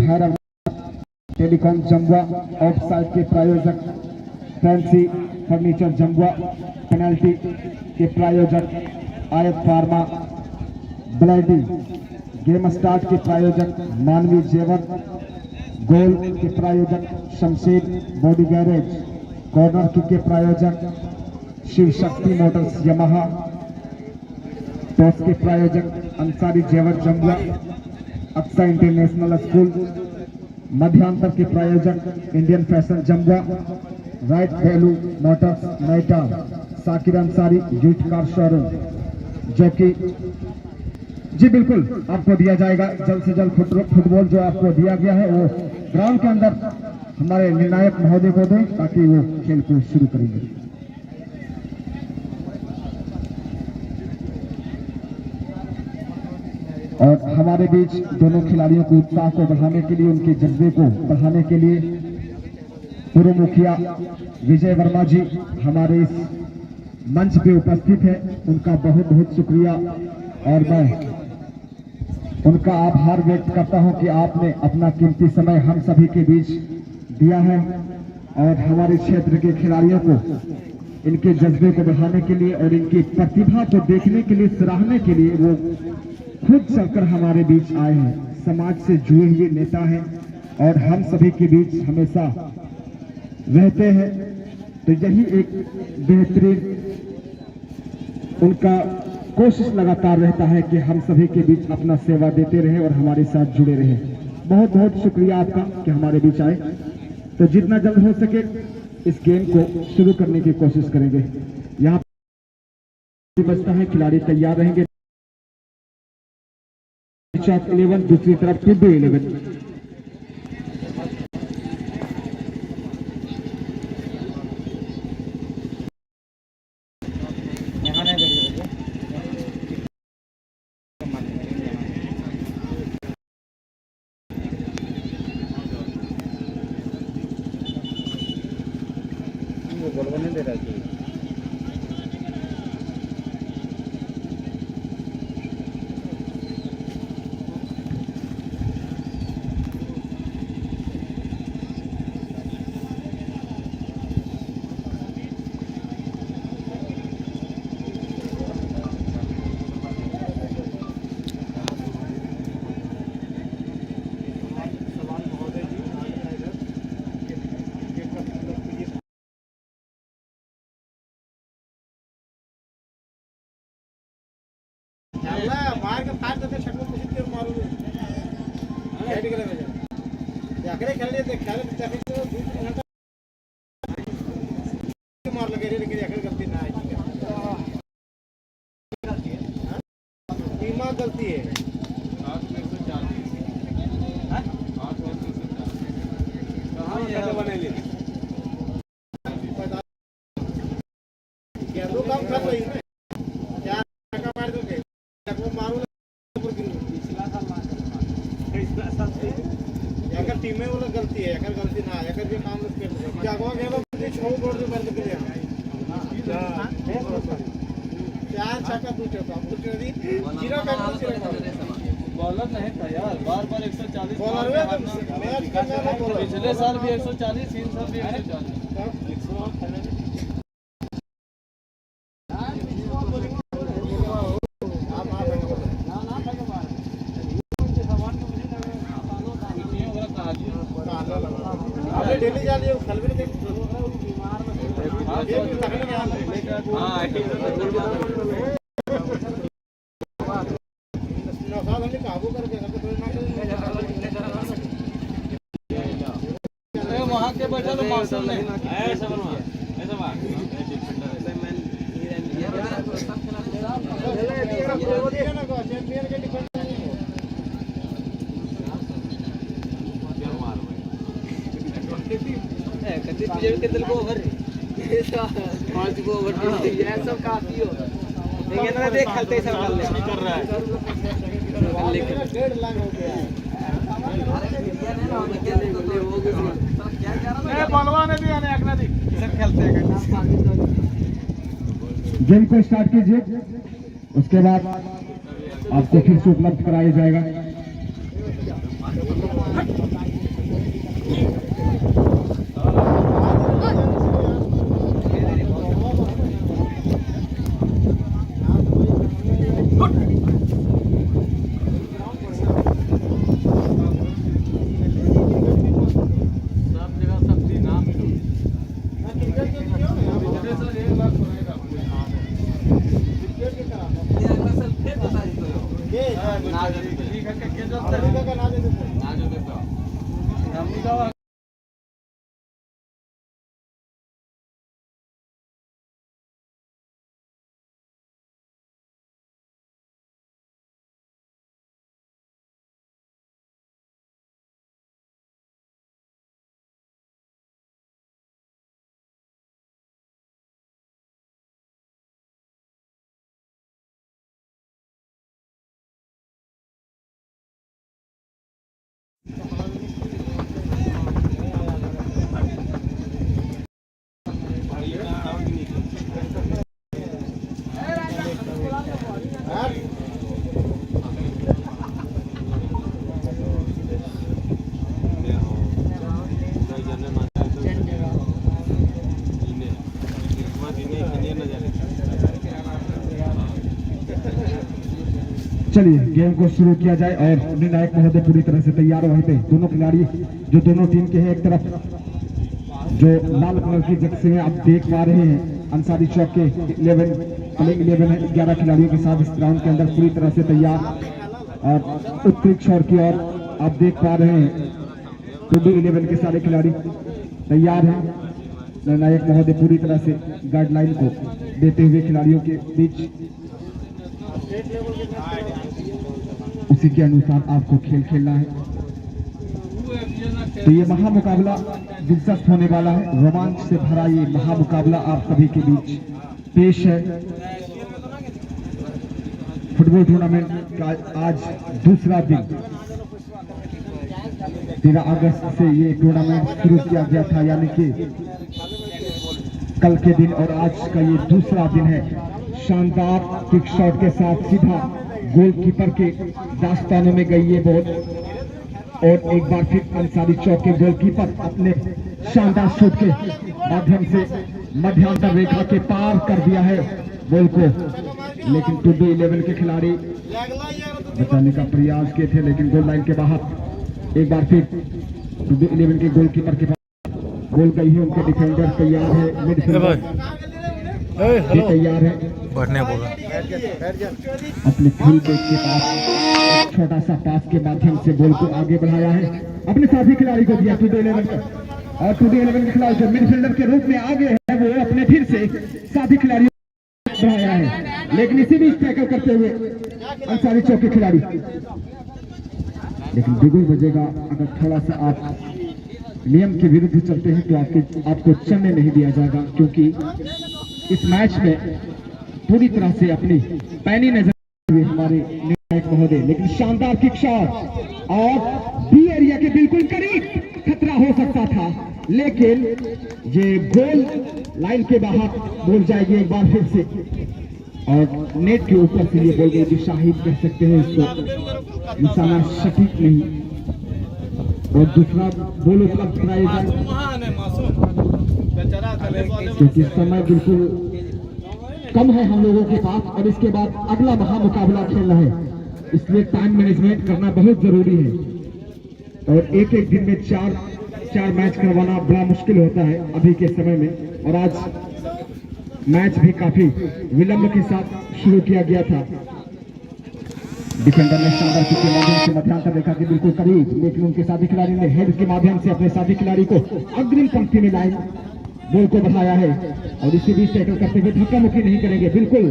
Bhairav telecom Jamua, of side के प्रायोजक fancy furniture Jamua, penalty के प्रायोजक आयत फार्मा, ब्लैडी गेम स्टार्ट के प्रायोजक मानवी जेवर, गोल के प्रायोजक Shamsher body garage, corner kick के प्रायोजक Shiv Shakti Motors Yamaha, toss के प्रायोजक अंसारी जेवर जमुआ, अक्सा इंटरनेशनल स्कूल, मध्यांतर के प्रायोजक Indian Fashion Jamua, Right Value Motors नैटा, Sakir Ansari youth car showroom, जो कि जी बिल्कुल आपको दिया जाएगा जल्द से जल्द। फुटबॉल जो आपको दिया गया है वो ग्राउंड के अंदर हमारे निर्णायक महोदय को दें ताकि वो खेल को शुरू करेंगे। और हमारे बीच दोनों खिलाड़ियों के उत्साह को बढ़ाने के लिए, उनके जज्बे को बढ़ाने के लिए पूर्व मुखिया विजय वर्मा जी हमारे इस मंच पे उपस्थित है। उनका बहुत बहुत शुक्रिया और मैं उनका आभार व्यक्त करता हूं कि आपने अपना कीमती समय हम सभी के बीच दिया है और हमारे क्षेत्र के खिलाड़ियों को इनके जज्बे को बढ़ाने के लिए और इनकी प्रतिभा को देखने के लिए, सराहने के लिए वो खुद चलकर हमारे बीच आए हैं। समाज से जुड़े हुए नेता हैं और हम सभी के बीच हमेशा रहते हैं, तो यही एक बेहतरीन उनका कोशिश लगातार रहता है कि हम सभी के बीच अपना सेवा देते रहे और हमारे साथ जुड़े रहे। बहुत बहुत शुक्रिया आपका कि हमारे बीच आए। तो जितना जल्द हो सके इस गेम को शुरू करने की कोशिश करेंगे। यहाँ बचता है, खिलाड़ी तैयार रहेंगे। 11 दूसरी तरफ 2-11। दे रहा है मार के फाड़ देते शक में कुछ देर मारो हेड करे भेजा अगले खेल लेते खेल जाके तो 2 घंटा मार लगे रे लेकिन अगले गलती ना आई है टीमा गलती है 8 कहां ये बने ले क्या दो काम कर रही है क्या का मार दोगे वो मारो अगर टीम में वो गलती है अगर गलती ना है अगर ये काम कर जागवा गेलो मुझे 6 बोर्ड से बंद कर दिया चार छक्का टूटे था टूटे दी 0 का बॉलर नहीं था यार बार-बार 140 बॉलर मैच करना पिछले साल भी 140 3 साल भी 140 डेली जा लियो कल भी देख ये भी लगने में हां नौसाद हमने काबू करके रखा तो वहां के बचा तो मार्शल ने ऐसा बनवा ऐसा मार चैंपियन के डिफेंस कति कितने को ओवर ये सब 5 को ओवर ये सब काफी हो लेकिन ना देख खेलते सब कर रहा है 1.5 लाख हो गया ए बलवा ने भी आने एकना दी सब खेलते हैं गेम को स्टार्ट कीजिए, उसके बाद आपको फिर से उपलब्ध कराया जाएगा। दिखावा। चलिए गेम को शुरू किया जाए और निर्णायक महोदय पूरी तरह से तैयार वहीं पे दोनों खिलाड़ी जो दोनों टीम के हैं, एक तरफ जो लाल कलर की जर्सी में आप देख पा रहे हैं अंसारी चौक के 11 है, 11 खिलाड़ियों के साथ इस ग्राउंड के अंदर पूरी तरह से तैयार, और उत्तरी छोर की ओर आप देख पा रहे हैं टुडू 11 के सारे खिलाड़ी तैयार हैं। निर्णायक महोदय पूरी तरह से गाइडलाइन को देते हुए खिलाड़ियों के बीच उसी के अनुसार आपको खेल खेलना है। तो ये महामुकाबला दिलचस्प होने वाला है, रोमांच से भरा ये महामुकाबला आप सभी के बीच पेश है। फुटबॉल टूर्नामेंट का आज दूसरा दिन, 13 अगस्त से ये टूर्नामेंट शुरू किया गया था, यानी कि कल के दिन, और आज का ये दूसरा दिन है। शानदार किक शॉट के साथ सीधा गोलकीपर के दास्तानों में गई ये बॉल, और एक बार फिर अंसारी चौक के गोलकीपर अपने शानदार शॉट के माध्यम से मध्यांतर रेखा के पार कर दिया है बॉल को, लेकिन टुडू 11 के खिलाड़ी बचाने का प्रयास किए थे, लेकिन गोल लाइन के बाहर। एक बार फिर टुडू 11 के गोलकीपर के पास गोल गई है, उनके डिफेंडर तैयार है, मिडफील्डर तैयार है, बढ़ने बोला अपने फुल बैक के पास छोटा सा पास के माध्यम से बॉल को आगे बढ़ाया है, अपने साथी खिलाड़ी को दिया टुडू 11 का, और टुडू 11 के खिलाड़ी जो मिडफील्डर के रूप में आगे है वो अपने फिर से साथी खिलाड़ी बढ़ाया है, लेकिन इसी बीच टैकल करते हुए अंसारी चौक के खिलाड़ी, लेकिन बिगुल बजेगा अगर थोड़ा सा आप नियम के विरुद्ध चलते हैं तो आपको चलने नहीं दिया जाएगा, क्योंकि इस मैच में पूरी तरह से अपनी पैनी नजर हुए हमारे निर्णायक महोदय, लेकिन शानदार किक शॉट और बी एरिया के बिल्कुल करीब खतरा हो सकता था, लेकिन ये गोल लाइन के बाहर बोल जाएगी एक बार फिर से, और नेट के ऊपर से ये बोल गई जो शाहिद कह सकते हैं इसको, निशाना सटीक नहीं, और दूसरा बोल उपलब्ध कराया जाए क्योंकि समय बिल्कुल कम है हम लोगों के पास, और इसके बाद अगला महामुकाबला खेलना है, इसलिए टाइम मैनेजमेंट करना बहुत जरूरी है, और एक एक दिन में चार मैच करवाना बड़ा मुश्किल होता है अभी के समय में, और आज मैच भी काफी विलंब के साथ शुरू किया गया था। डिफेंडर ने शानदार किक के माध्यम से मध्यांतर रेखा के बिल्कुल करीब, लेकिन उनके साथी खिलाड़ी ने हेड के माध्यम से अपने साथी खिलाड़ी को अग्रिम पंक्ति में लाइन बॉल को बढ़ाया है, और इसी बीच टैकल करते हुए धक्का मुक्की नहीं करेंगे, बिल्कुल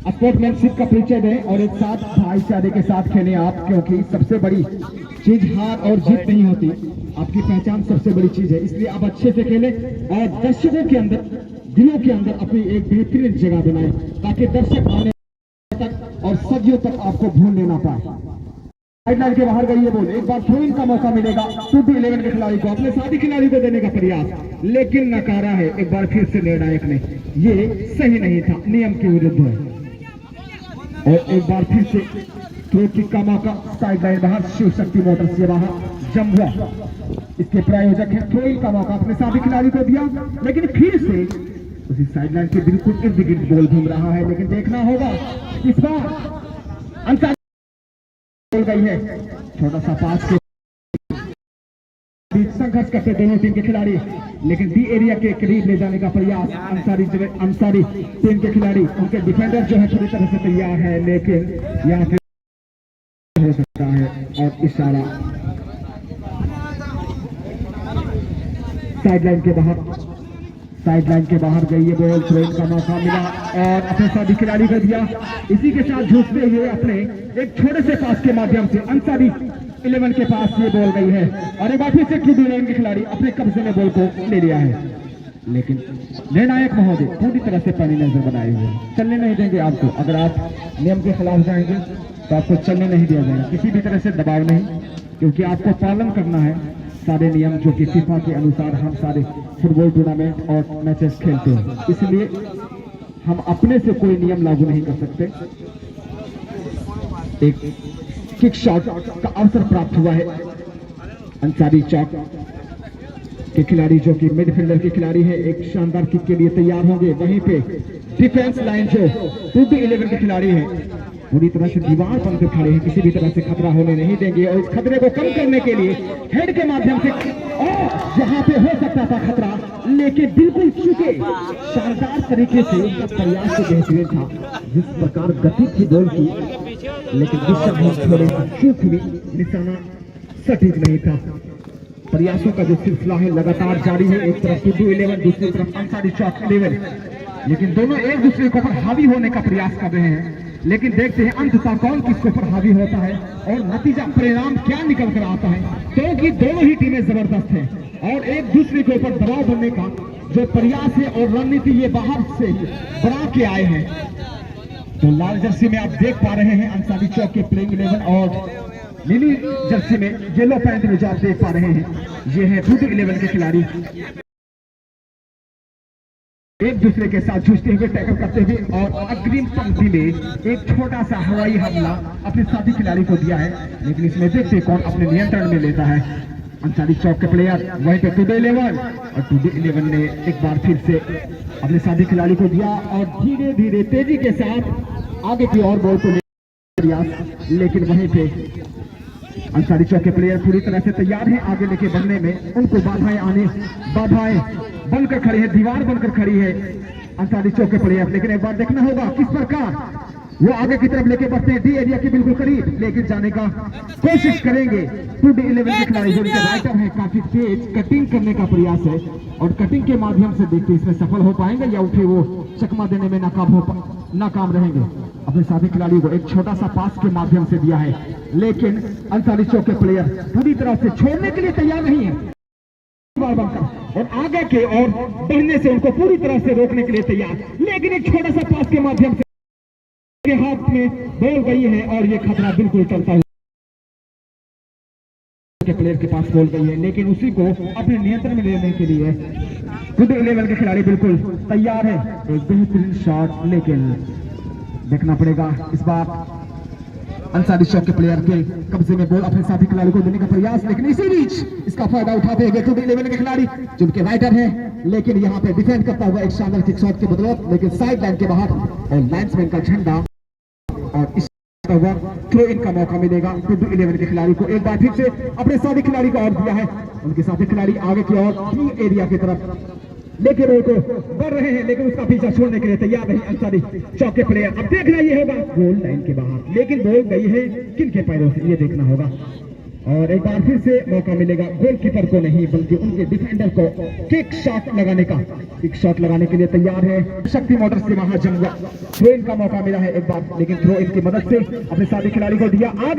स्पोर्ट्समैनशिप का परिचय दें और एक साथ भाईचारे के साथ खेलें आप, क्योंकि सबसे बड़ी चीज हार और जीत नहीं होती, आपकी पहचान सबसे बड़ी चीज है, इसलिए आप अच्छे से खेलें और दर्शकों के अंदर, दिलों के अंदर अपनी एक बेहतरीन जगह बनाएं, ताकि दर्शक आने तक और सदियों तक आपको भूल लेना पाए। गाइडलाइन के बाहर गई है बॉल, एक बार थ्रो इन का मौका मिलेगा टुडू 11 के खिलाड़ी को, अपने साथी खिलाड़ी को देने का प्रयास, लेकिन नकारा है एक बार फिर से निर्णायक ने, ये सही नहीं था, नियम के विरुद्ध है, और एक बार फिर से थ्रो किक का मौका, साइड लाइन बाहर, शिव शक्ति मोटर्स के बाहर जमुआ इसके प्रायोजक है, थ्रो इन का मौका अपने साथी खिलाड़ी को दिया, लेकिन फिर से उसी साइड लाइन के बिल्कुल इर्द गिर्द बॉल घूम रहा है, लेकिन देखना होगा इस बार अंसारी गई है, छोटा सा पास के बीच संघर्ष करते दोनों टीम के खिलाड़ी, लेकिन डी एरिया के करीब ले जाने का प्रयास अंसारी टीम के खिलाड़ी, उनके डिफेंडर जो है पूरी तरह से तैयार है, लेकिन यहाँ पे हो सकता है, और इशारा साइडलाइन के बाहर, साइडलाइन के बाहर गई ये बॉल, थ्रो इन का मौका मिला और अपने साथी खिलाड़ी को दिया। इसी के साथ जूझते हुए अपने एक छोटे से पास के माध्यम से अंसारी 11 के पास ये बॉल गई है और एक बार फिर से टू 11 के खिलाड़ी अपने कब्जे में बॉल को ले लिया है। लेकिन निर्णायक महोदय पूरी तरह से पैनी नजर बनाए हुए, चलने नहीं देंगे आपको। अगर आप नियम के खिलाफ जाएंगे तो आपको चलने नहीं दिया जाएगा, किसी भी तरह से दबाव नहीं, क्योंकि आपको पालन करना है सारे नियम जो कि फीफा के अनुसार हम सारे फुटबॉल टूर्नामेंट और मैचेस खेलते हैं। इसलिए हम अपने से कोई नियम लागू नहीं कर सकते। एक किक शॉट का अवसर प्राप्त हुआ है अंसारी चौक के खिलाड़ी जो कि मिडफील्डर के खिलाड़ी है, एक शानदार किक के लिए तैयार होंगे। वहीं पे डिफेंस लाइन जो 2-11 के खिलाड़ी है पूरी तरह से दीवार बनकर खड़े हैं, किसी भी तरह से खतरा होने नहीं देंगे और इस खतरे को कम करने के लिए हेड के माध्यम से जहां पे हो सकता था खतरा, लेकिन बिल्कुल चुके शानदार तरीके से उनका प्रयास तो बेहतरीन था। जिस प्रकार गति थी बॉल की, लेकिन दिशा बहुत थोड़ी चूक हुई, निशाना सटीक नहीं था। प्रयासों का जो सिलसिला है लगातार जारी है, एक तरफ 2-11 दूसरी तरफ अंसारी चौक 11, लेकिन दोनों एक दूसरे के ऊपर हावी होने का प्रयास कर रहे हैं। लेकिन देखते हैं अंततः कौन किसके ऊपर हावी होता है और नतीजा परिणाम क्या निकल कर आता है, क्योंकि दोनों ही टीमें जबरदस्त हैं और एक दूसरे के ऊपर दबाव बनने का जो प्रयास है और रणनीति ये बाहर से बना के आए हैं। तो लाल जर्सी में आप देख पा रहे हैं अंसारी चौक के प्लेइंग 11 और नीली जर्सी में येलो पैंट में जो आप देख पा रहे हैं ये है 2-11 के खिलाड़ी, एक दूसरे के साथ जूझते हुए टैकल करते हुए और अग्रिम पंक्ति में एक छोटा सा हवाई हमला अपने साथी खिलाड़ी को दिया है। लेकिन इसमें देखते कौन अपने नियंत्रण में लेता है। अंसारी चौक के प्लेयर वहीं पे 2-11 और 2-11 ने एक बार फिर से अपने साथी खिलाड़ी को दिया और धीरे धीरे तेजी के साथ आगे की ओर बॉल को प्रयास, लेकिन वहीं पे अंसारी चौक के प्लेयर पूरी तरह से तैयार हैं आगे लेके बढ़ने में। उनको बाधाएं बनकर खड़ी है, दीवार बनकर खड़ी है अंसारी चौक के प्लेयर। लेकिन एक बार देखना होगा किस प्रकार वो आगे की तरफ लेके बढ़ते हैं, डी एरिया के बिल्कुल करीब लेकर जाने का कोशिश करेंगे। 2-11 के खिलाड़ी जो उनके राइटर है काफी तेज कटिंग करने का प्रयास है और कटिंग के माध्यम से देखते इसमें सफल हो पाएंगे या उठे वो चकमा देने में नाकाम रहेंगे। अपने साथी खिलाड़ी को एक छोटा सा पास के माध्यम से दिया है, लेकिन अंसारी चौक के प्लेयर पूरी तरह से छोड़ने के लिए तैयार नहीं है बनकर और आगे के और बढ़ने से उनको पूरी तरह से रोकने के लिए तैयार, लेकिन एक छोटा सा पास के माध्यम से हाथ में बॉल गई है और ये खतरा बिल्कुल टलता हुआ के प्लेयर के पास बॉल गई है, लेकिन उसी को अपने नियंत्रण में लेने के लिए 2-11 के खिलाड़ी बिल्कुल तैयार है। एक बेहतरीन शॉट, लेकिन देखना पड़ेगा इस बार अंसारी चौक के प्लेयर के कब्जे में बॉल अपने साथी खिलाड़ी को देने का प्रयास, लेकिन इसी बीच इसका फायदा उठाते हुए 2-11 के खिलाड़ी जिनके राइटर हैं, लेकिन यहाँ पे डिफेंड करता हुआ एक शानदार किक शॉट के बदौलत, लेकिन साइड लाइन के बाहर और लाइन्समैन का झंडा और इस थ्रो इन का मौका मिलेगा 2-11 के खिलाड़ी को। एक बार फिर से अपने साथी खिलाड़ी को और दिया है, उनके साथी खिलाड़ी आगे की ओर डी एरिया की तरफ लेके बॉल को बढ़ रहे हैं, लेकिन उसका पीछा छोड़ने के लिए तैयार नहीं अंसारी चौक के प्लेयर। अब देखना ये होगा गोल लाइन के बाहर, लेकिन बॉल गई है किन के पैरों से ये देखना होगा और एक बार फिर से मौका मिलेगा गोलकीपर को नहीं बल्कि उनके डिफेंडर को किक शॉट लगाने के लिए तैयार है। शक्ति मोटर्स के वहां जंगवा थ्रो इन का मौका मिला है एक बार, लेकिन थ्रो इन की मदद से अपने साथी खिलाड़ी को दिया।